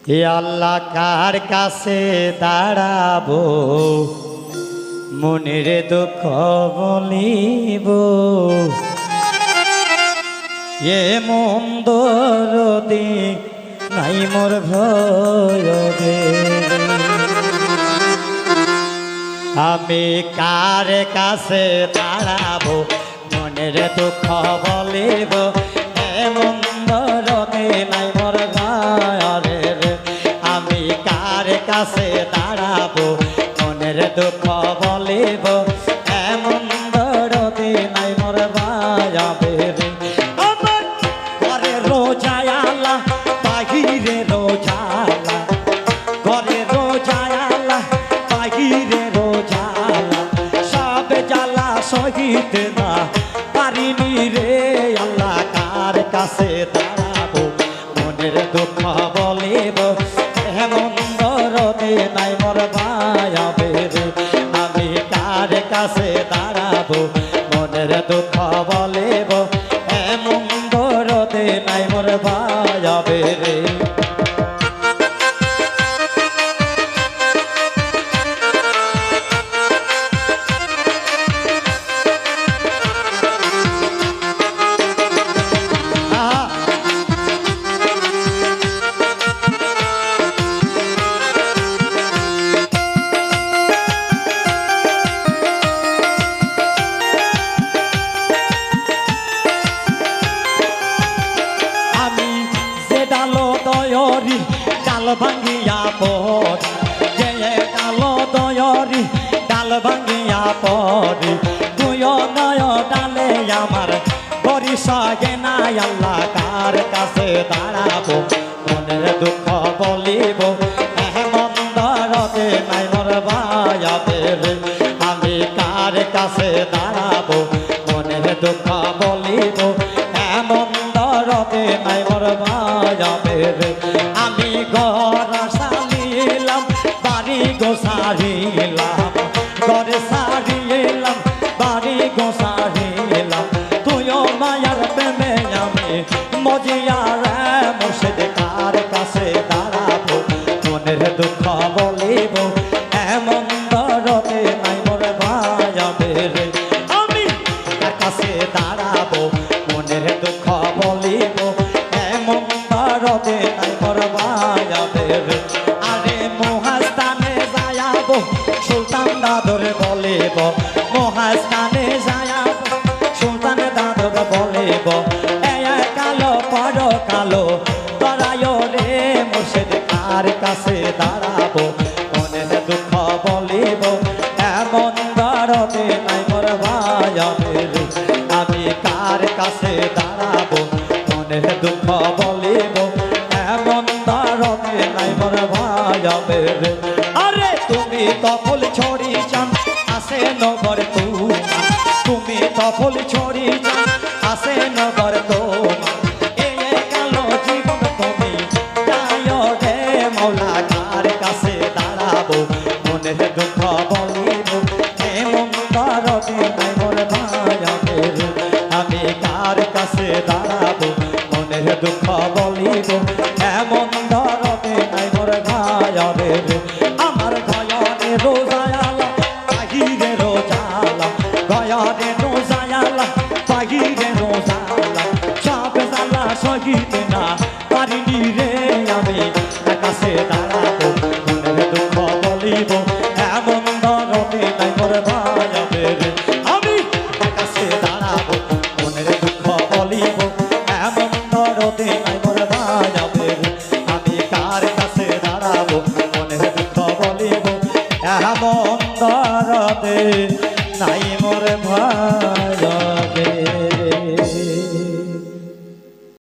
এ আল্লাহ কার কাছে দাঁড়াবো মনের দুঃখ বলিব এ মন্দর দিক নাই মোর ভয়বে আমি কার কাছে দাঁড়াবো মনের দুঃখ বলিব এ মন্দর দিক নাই মোর ভয়বে আমি কার কাছে দাঁড়াবো মনের দুঃখ বলিব এমন দরদি নাই মোর বাজাবে রে আমার ঘরে রোজায়ালা বাহিরে রোজালা ঘরে রোজায়ালা বাহিরে রোজালা সব জ্বালা সহিত না পারিনি রে আল্লাহ কার কাছে দাঁড়াবো মনের দুঃখ বলিব এমন দরদি নাই মোর বাজাবে রে আমি কার কাছে দাঁড়াবো মনের দুঃখ বলিব এমন দরদি নাই মোর বাজাবে রে ডাল ভাঙ্গিয়া পড়ি যে ডাল দয়রি ডাল ভাঙ্গিয়া পড়ি তুই নয় ডালে আমার বরিশাগে নাই আল্লাহ কার কাছে দাঁড়াবো মনের দুঃখ বলিব এমন দরদে নাই মোর বাজাবে রে আমি কার কাছে দাঁড়াবো মনের দুঃখ বলিব এমন দরদে নাই মোর বাজাবে রে আমি ঘর সারিলাম বাড়ি গো সারিলাম ঘরে সারিলাম বাড়ি গো সারিলাম তুইও মায়ার প্রেমে আমি মজিয়ার মুর্শিদ কার কাছে দাঁড়াবো মনের দুঃখ বলিব এমন দরদে নাই মোর বাজাবে রে আমি কার কাছে দাঁড়াবো মনের দুঃখ বলিব এমন দরদে নাই মোর বাজাবে রে আরে মহাস্থানে যায়াবো সুলতান দাদর বলিব মহাস্থানে যায়াবো সুলতান দাদর বলিব কালো পর কালো তরায় রে মুর্শিদ কার কাছে দাঁড়াবো মনের দুঃখ বলিব এমন দরদে নাই মোর বাজাবে রে আমি কার কাছে দাঁড়াবো মনের দুঃখ বলিব এমন দরদে নাই মোর বাজাবে রে আরে তুমি তো ফুল ছড়ি চান আসে নগর তুমি তো ফুল ছড়ি চান আসে নগর তোমার মনের দুঃখ বলিব এমন দরদে নাই মোর বাজাবে রে আমি কার কাছে দাঁড়াবো মনের দুঃখ বলিব এমন দরদে নাই মোর বাজাবে রে আমার গয়ারে রোজায়ালা বাহিরে রোজালা গয়ারে রোজায়ালা বাহিরে রোজালা সব জ্বালা সহিত না পারিনি রে আমি কাছে দাঁড়াবো মনের দুঃখ বলিব এমন দরদে নাই মোর বাজাবে রে আমি কাছে দাঁড়াবো মনের দুঃখ বলিব এমন দরদে নাই মোর বাজাবে রে আমি কার কাছে দাঁড়াবো মনের দুঃখ বলিব এমন দরদে নাই মোর বাজাবে রে